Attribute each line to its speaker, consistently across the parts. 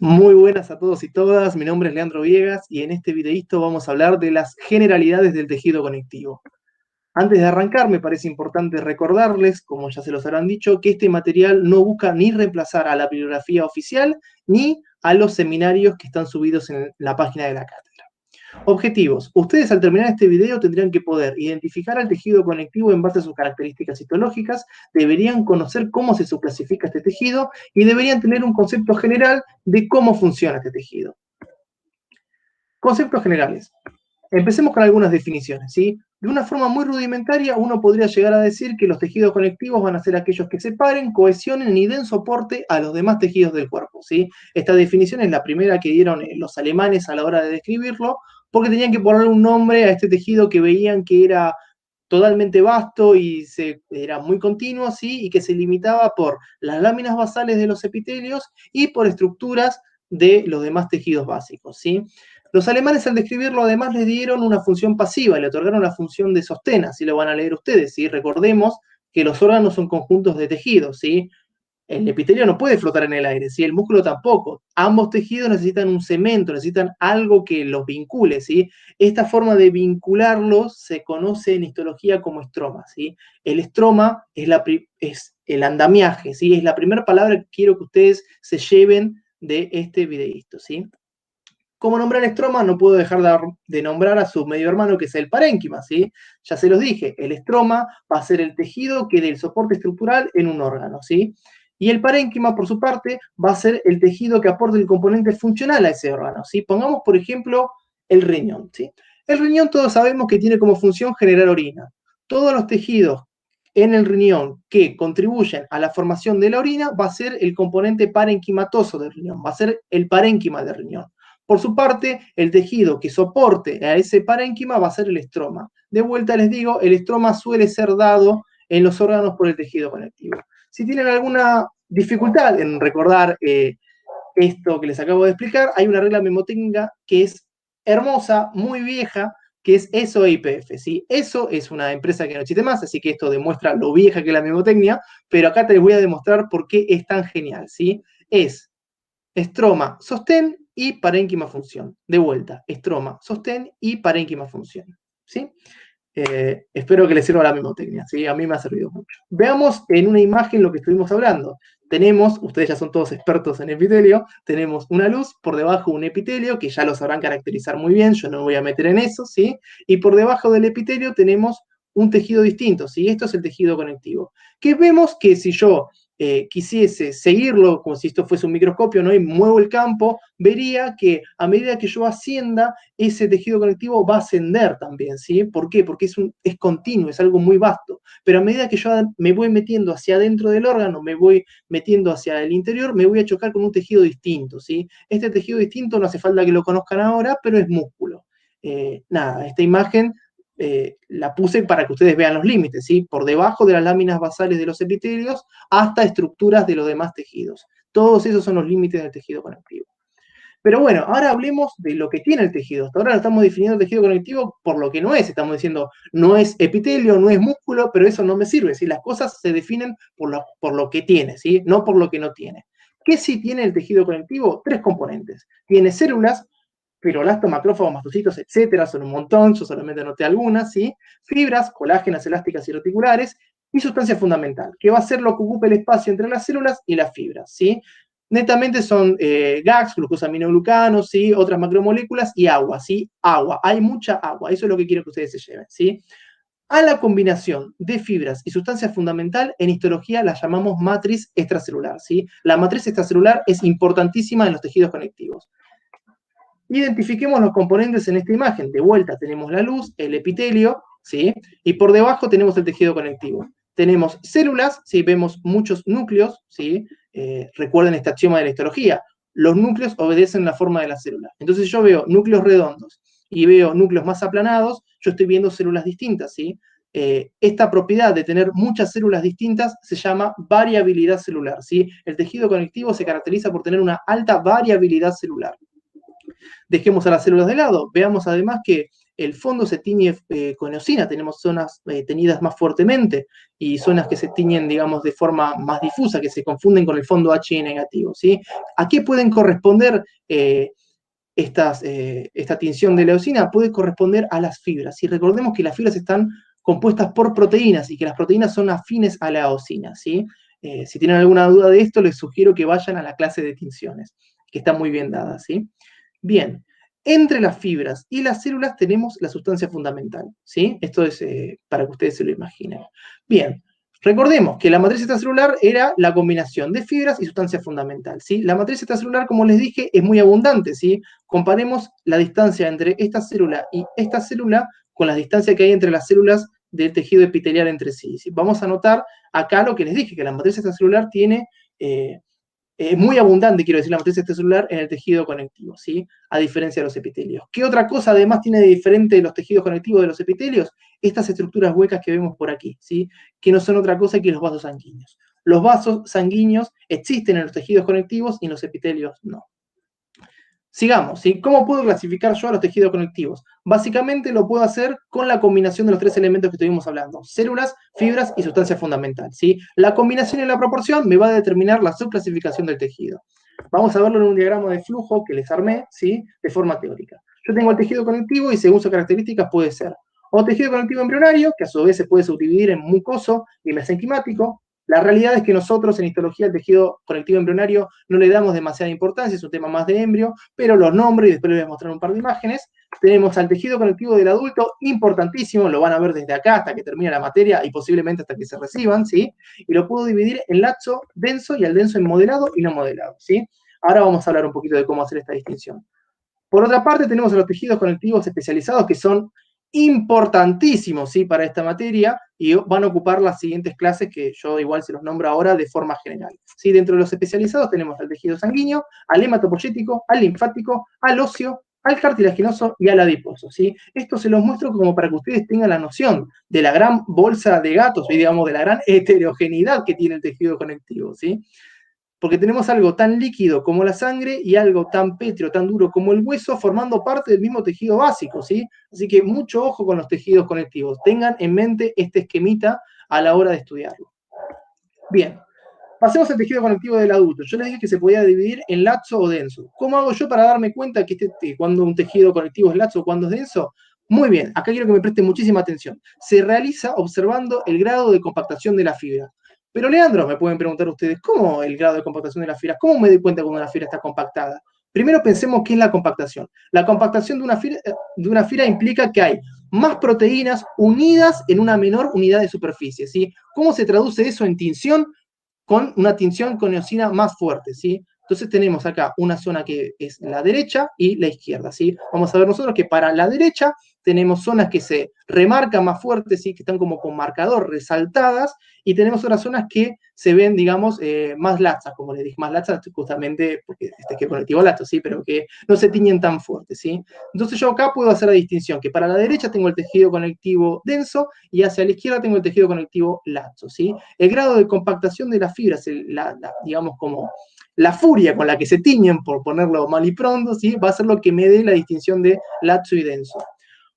Speaker 1: Muy buenas a todos y todas, mi nombre es Leandro Viegas y en este videíto vamos a hablar de las generalidades del tejido conectivo. Antes de arrancar, me parece importante recordarles, como ya se los habrán dicho, que este material no busca ni reemplazar a la bibliografía oficial ni a los seminarios que están subidos en la página de la cátedra. Objetivos. Ustedes al terminar este video tendrían que poder identificar al tejido conectivo en base a sus características histológicas, deberían conocer cómo se subclasifica este tejido y deberían tener un concepto general de cómo funciona este tejido. Conceptos generales. Empecemos con algunas definiciones, ¿sí? De una forma muy rudimentaria, uno podría llegar a decir que los tejidos conectivos van a ser aquellos que separen, cohesionen y den soporte a los demás tejidos del cuerpo, ¿sí? Esta definición es la primera que dieron los alemanes a la hora de describirlo, porque tenían que poner un nombre a este tejido que veían que era totalmente vasto y era muy continuo, ¿sí? Y que se limitaba por las láminas basales de los epitelios y por estructuras de los demás tejidos básicos, ¿sí? Los alemanes al describirlo además le dieron una función pasiva, le otorgaron la función de sostén, así lo van a leer ustedes, ¿sí? Recordemos que los órganos son conjuntos de tejidos, ¿sí? El epitelio no puede flotar en el aire, ¿sí? El músculo tampoco. Ambos tejidos necesitan un cemento, necesitan algo que los vincule, ¿sí? Esta forma de vincularlos se conoce en histología como estroma, ¿sí? El estroma es el andamiaje, ¿sí? Es la primera palabra que quiero que ustedes se lleven de este videíto, ¿sí? Como nombrar estroma, no puedo dejar de nombrar a su medio hermano, que es el parénquima, ¿sí? Ya se los dije, el estroma va a ser el tejido que dé el soporte estructural en un órgano, ¿sí? Y el parénquima, por su parte, va a ser el tejido que aporte el componente funcional a ese órgano, ¿sí? Pongamos, por ejemplo, el riñón, ¿sí? El riñón todos sabemos que tiene como función generar orina. Todos los tejidos en el riñón que contribuyen a la formación de la orina va a ser el componente parenquimatoso del riñón, va a ser el parénquima del riñón. Por su parte, el tejido que soporte a ese parénquima va a ser el estroma. De vuelta les digo, el estroma suele ser dado en los órganos por el tejido conectivo. Si tienen alguna dificultad en recordar esto que les acabo de explicar, hay una regla mnemotécnica que es hermosa, muy vieja, que es ESO e IPF, ¿sí? ESO es una empresa que no existe más, así que esto demuestra lo vieja que es la mnemotecnia, pero acá te les voy a demostrar por qué es tan genial, ¿sí? Es estroma, sostén y parénquima función. De vuelta, estroma, sostén y parénquima función, ¿sí? Espero que les sirva la mnemotecnia, ¿sí? A mí me ha servido mucho. Veamos en una imagen lo que estuvimos hablando. Tenemos, ustedes ya son todos expertos en epitelio, tenemos una luz, por debajo un epitelio, que ya lo sabrán caracterizar muy bien, yo no me voy a meter en eso, ¿sí? Y por debajo del epitelio tenemos un tejido distinto, ¿sí? Esto es el tejido conectivo. Que vemos que si yo quisiese seguirlo como si esto fuese un microscopio, ¿no? Y muevo el campo, vería que a medida que yo ascienda, ese tejido conectivo va a ascender también, ¿sí? ¿Por qué? Porque es continuo, es algo muy vasto. Pero a medida que yo me voy metiendo hacia adentro del órgano, me voy metiendo hacia el interior, me voy a chocar con un tejido distinto, ¿sí? Este tejido distinto no hace falta que lo conozcan ahora, pero es músculo. Nada, esta imagen la puse para que ustedes vean los límites, ¿sí? Por debajo de las láminas basales de los epitelios hasta estructuras de los demás tejidos. Todos esos son los límites del tejido conectivo. Pero bueno, ahora hablemos de lo que tiene el tejido. Hasta ahora estamos definiendo el tejido conectivo por lo que no es. Estamos diciendo, no es epitelio, no es músculo, pero eso no me sirve. ¿Sí? Las cosas se definen por lo que tiene, ¿sí? No por lo que no tiene. ¿Qué sí tiene el tejido conectivo? Tres componentes. Tiene células, fibroblastos, macrófagos, mastocitos, etcétera, son un montón, yo solamente anoté algunas, ¿sí? Fibras, colágenas, elásticas y reticulares, y sustancia fundamental, que va a ser lo que ocupa el espacio entre las células y las fibras, ¿sí? Netamente son GAGs, glucosaminoglutanos, ¿sí? Otras macromoléculas y agua, ¿sí? Agua, hay mucha agua, eso es lo que quiero que ustedes se lleven, ¿sí? A la combinación de fibras y sustancia fundamental, en histología la llamamos matriz extracelular, ¿sí? La matriz extracelular es importantísima en los tejidos conectivos. Identifiquemos los componentes en esta imagen. De vuelta tenemos la luz, el epitelio, ¿sí? Y por debajo tenemos el tejido conectivo. Tenemos células, ¿sí? Vemos muchos núcleos, ¿sí? Recuerden este axioma de la histología. Los núcleos obedecen la forma de la célula. Entonces yo veo núcleos redondos y veo núcleos más aplanados, yo estoy viendo células distintas, ¿sí? Esta propiedad de tener muchas células distintas se llama variabilidad celular, ¿sí? El tejido conectivo se caracteriza por tener una alta variabilidad celular. Dejemos a las células de lado. Veamos además que el fondo se tiñe con eosina, tenemos zonas teñidas más fuertemente y zonas que se tiñen, digamos, de forma más difusa, que se confunden con el fondo Hi negativo, ¿sí? ¿A qué pueden corresponder esta tinción de la eosina? Puede corresponder a las fibras. Y recordemos que las fibras están compuestas por proteínas y que las proteínas son afines a la eosina, ¿sí? Si tienen alguna duda de esto, les sugiero que vayan a la clase de tinciones, que está muy bien dada, ¿sí? Bien, entre las fibras y las células tenemos la sustancia fundamental, ¿sí? Esto es para que ustedes se lo imaginen. Bien, recordemos que la matriz extracelular era la combinación de fibras y sustancia fundamental, ¿sí? La matriz extracelular, como les dije, es muy abundante, ¿sí? Comparemos la distancia entre esta célula y esta célula con la distancia que hay entre las células del tejido epitelial entre sí, ¿sí? Vamos a notar acá lo que les dije, que la matriz extracelular tiene... muy abundante, quiero decir, la matriz extracelular en el tejido conectivo, ¿sí? A diferencia de los epitelios. ¿Qué otra cosa además tiene de diferente los tejidos conectivos de los epitelios? Estas estructuras huecas que vemos por aquí, ¿sí? Que no son otra cosa que los vasos sanguíneos. Los vasos sanguíneos existen en los tejidos conectivos y en los epitelios no. Sigamos, ¿sí? ¿Cómo puedo clasificar yo a los tejidos conectivos? Básicamente lo puedo hacer con la combinación de los tres elementos que estuvimos hablando: células, fibras y sustancia fundamental, ¿sí? La combinación y la proporción me va a determinar la subclasificación del tejido. Vamos a verlo en un diagrama de flujo que les armé, ¿sí? De forma teórica. Yo tengo el tejido conectivo y según sus características puede ser o tejido conectivo embrionario, que a su vez se puede subdividir en mucoso y mesenquimático. La realidad es que nosotros en histología al tejido conectivo embrionario no le damos demasiada importancia, es un tema más de embrio, pero los nombres, y después les voy a mostrar un par de imágenes. Tenemos al tejido conectivo del adulto, importantísimo, lo van a ver desde acá hasta que termine la materia y posiblemente hasta que se reciban, ¿sí? Y lo puedo dividir en laxo, denso y al denso en modelado y no modelado, ¿sí? Ahora vamos a hablar un poquito de cómo hacer esta distinción. Por otra parte, tenemos a los tejidos conectivos especializados que son importantísimos, ¿sí? Para esta materia y van a ocupar las siguientes clases que yo igual se los nombro ahora de forma general, ¿sí? Dentro de los especializados tenemos al tejido sanguíneo, al hematopoyético, al linfático, al óseo, al cartilaginoso y al adiposo, ¿sí? Esto se los muestro como para que ustedes tengan la noción de la gran bolsa de gatos, digamos, de la gran heterogeneidad que tiene el tejido conectivo, ¿sí? Porque tenemos algo tan líquido como la sangre y algo tan pétreo, tan duro como el hueso, formando parte del mismo tejido básico, ¿sí? Así que mucho ojo con los tejidos conectivos. Tengan en mente este esquemita a la hora de estudiarlo. Bien, pasemos al tejido conectivo del adulto. Yo les dije que se podía dividir en laxo o denso. ¿Cómo hago yo para darme cuenta que cuando un tejido conectivo es laxo o cuando es denso? Muy bien, acá quiero que me presten muchísima atención. Se realiza observando el grado de compactación de la fibra. Pero Leandro, me pueden preguntar ustedes, ¿cómo el grado de compactación de la fibra? ¿Cómo me doy cuenta cuando una fibra está compactada? Primero pensemos qué es la compactación. La compactación de una fibra implica que hay más proteínas unidas en una menor unidad de superficie, ¿sí? ¿Cómo se traduce eso en tinción? Con una tinción con eosina más fuerte, ¿sí? Entonces tenemos acá una zona que es la derecha y la izquierda, ¿sí? Vamos a ver nosotros que para la derecha tenemos zonas que se remarcan más fuertes, ¿sí? Que están como con marcador resaltadas, y tenemos otras zonas que se ven, digamos, más laxas, como les dije, más laxas justamente porque este es conectivo laxo, ¿sí? Pero que no se tiñen tan fuertes, ¿sí? Entonces yo acá puedo hacer la distinción, que para la derecha tengo el tejido conectivo denso y hacia la izquierda tengo el tejido conectivo laxo, ¿sí? El grado de compactación de las fibras, digamos como la furia con la que se tiñen, por ponerlo mal y pronto, ¿sí? Va a ser lo que me dé la distinción de laxo y denso.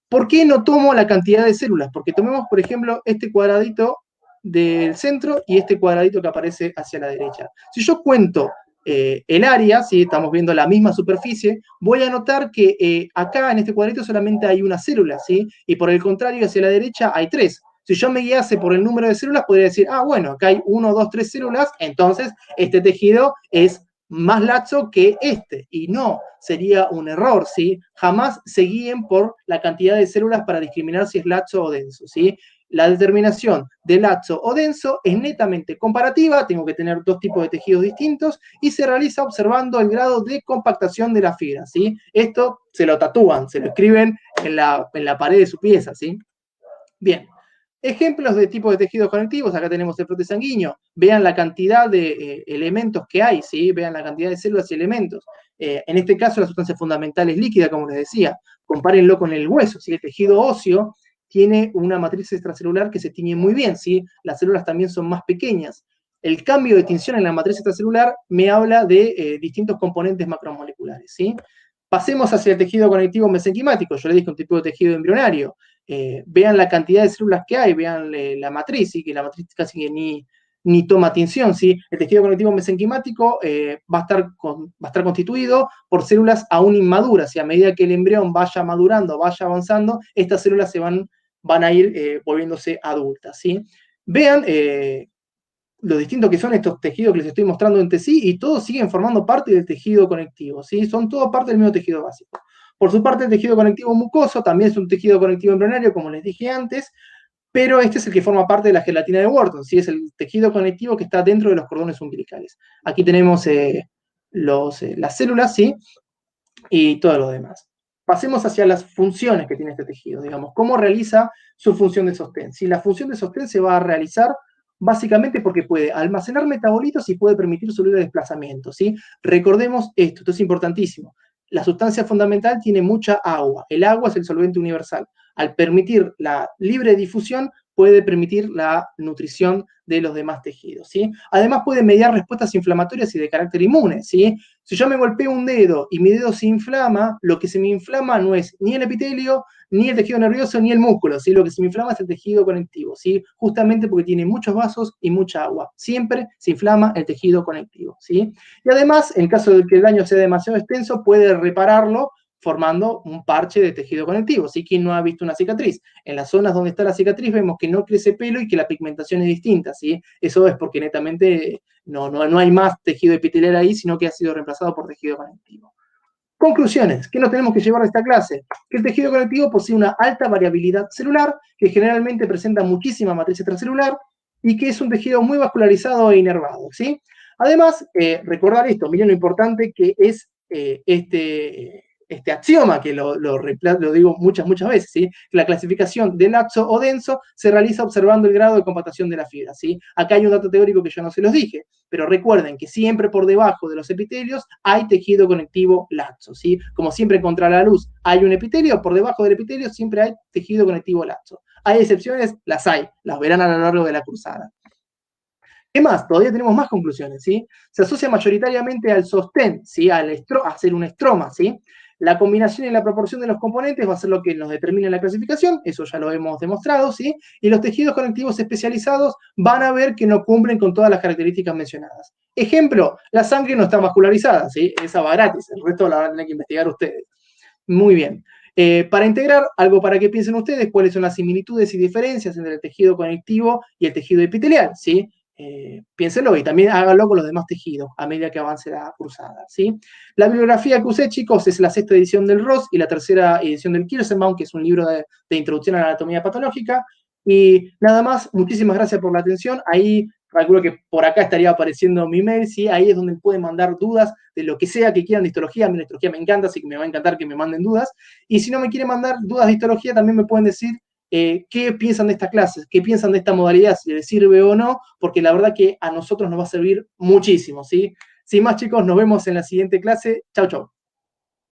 Speaker 1: ¿Por qué no tomo la cantidad de células? Porque tomemos, por ejemplo, este cuadradito del centro y este cuadradito que aparece hacia la derecha. Si yo cuento el área, ¿sí? Estamos viendo la misma superficie, voy a notar que acá en este cuadrito solamente hay una célula, ¿sí? Y por el contrario, hacia la derecha hay tres. Si yo me guiase por el número de células, podría decir, ah, bueno, acá hay 1, 2, 3 células, entonces este tejido es más laxo que este. Y no, sería un error, ¿sí? Jamás se guíen por la cantidad de células para discriminar si es laxo o denso, ¿sí? La determinación de laxo o denso es netamente comparativa, tengo que tener dos tipos de tejidos distintos, y se realiza observando el grado de compactación de la fibra, ¿sí? Esto se lo tatúan, se lo escriben en la pared de su pieza, ¿sí? Bien. Ejemplos de tipos de tejidos conectivos, acá tenemos el prote sanguíneo, vean la cantidad de elementos que hay, ¿sí? Vean la cantidad de células y elementos. En este caso la sustancia fundamental es líquida, como les decía, compárenlo con el hueso, ¿sí? El tejido óseo tiene una matriz extracelular que se tiñe muy bien, ¿sí? Las células también son más pequeñas. El cambio de tinción en la matriz extracelular me habla de distintos componentes macromoleculares, ¿sí? Pasemos hacia el tejido conectivo mesenquimático. Yo les dije un tipo de tejido embrionario. Vean la cantidad de células que hay, vean la matriz, ¿sí? Que la matriz casi que ni toma atención, ¿sí? El tejido conectivo mesenquimático va a estar constituido por células aún inmaduras, y a medida que el embrión vaya madurando, vaya avanzando, estas células van a ir volviéndose adultas, ¿sí? Vean lo distinto que son estos tejidos que les estoy mostrando entre sí, y todos siguen formando parte del tejido conectivo, ¿sí? Son todos parte del mismo tejido básico. Por su parte, el tejido conectivo mucoso también es un tejido conectivo embrionario, como les dije antes, pero este es el que forma parte de la gelatina de Wharton, ¿sí? Es el tejido conectivo que está dentro de los cordones umbilicales. Aquí tenemos las células, ¿sí? Y todo lo demás. Pasemos hacia las funciones que tiene este tejido, digamos, cómo realiza su función de sostén. Si la función de sostén se va a realizar básicamente porque puede almacenar metabolitos y puede permitir su libre desplazamiento, ¿sí? Recordemos esto es importantísimo. La sustancia fundamental tiene mucha agua. El agua es el solvente universal. Al permitir la libre difusión, puede permitir la nutrición de los demás tejidos, ¿sí? Además puede mediar respuestas inflamatorias y de carácter inmune, ¿sí? Si yo me golpeo un dedo y mi dedo se inflama, lo que se me inflama no es ni el epitelio, ni el tejido nervioso, ni el músculo, ¿sí? Lo que se me inflama es el tejido conectivo, ¿sí? Justamente porque tiene muchos vasos y mucha agua. Siempre se inflama el tejido conectivo, ¿sí? Y además, en caso de que el daño sea demasiado extenso, puede repararlo formando un parche de tejido conectivo, ¿sí? ¿Quién no ha visto una cicatriz? En las zonas donde está la cicatriz vemos que no crece pelo y que la pigmentación es distinta, ¿sí? Eso es porque netamente no hay más tejido epitelial ahí, sino que ha sido reemplazado por tejido conectivo. Conclusiones, ¿qué nos tenemos que llevar de esta clase? Que el tejido conectivo posee una alta variabilidad celular, que generalmente presenta muchísima matriz extracelular y que es un tejido muy vascularizado e inervado, ¿sí? Además, recordar esto, miren lo importante que es este axioma, que lo digo muchas veces, ¿sí? Que la clasificación de laxo o denso se realiza observando el grado de compactación de la fibra, ¿sí? Acá hay un dato teórico que yo no se los dije, pero recuerden que siempre por debajo de los epitelios hay tejido conectivo laxo, ¿sí? Como siempre contra la luz hay un epitelio, por debajo del epitelio siempre hay tejido conectivo laxo. ¿Hay excepciones? Las hay, las verán a lo largo de la cursada. ¿Qué más? Todavía tenemos más conclusiones, ¿sí? Se asocia mayoritariamente al sostén, ¿sí? A hacer un estroma, ¿sí? La combinación y la proporción de los componentes va a ser lo que nos determine la clasificación, eso ya lo hemos demostrado, ¿sí? Y los tejidos conectivos especializados van a ver que no cumplen con todas las características mencionadas. Ejemplo, la sangre no está vascularizada, ¿sí? Esa va gratis, el resto la van a tener que investigar ustedes. Muy bien. Para integrar, algo para que piensen ustedes, cuáles son las similitudes y diferencias entre el tejido conectivo y el tejido epitelial, ¿sí? Piénsenlo y también háganlo con los demás tejidos a medida que avance la cruzada, ¿sí? La bibliografía que usé, chicos, es la 6ª edición del Ross y la 3ª edición del Kirschenbaum, que es un libro de introducción a la anatomía patológica. Y nada más, muchísimas gracias por la atención. Ahí calculo que por acá estaría apareciendo mi mail, ¿sí? Ahí es donde pueden mandar dudas de lo que sea que quieran de histología. A mí la histología me encanta, así que me va a encantar que me manden dudas. Y si no me quieren mandar dudas de histología, también me pueden decir qué piensan de estas clases, qué piensan de esta modalidad, si les sirve o no, porque la verdad que a nosotros nos va a servir muchísimo, ¿sí? Sin más, chicos, nos vemos en la siguiente clase. Chau, chau.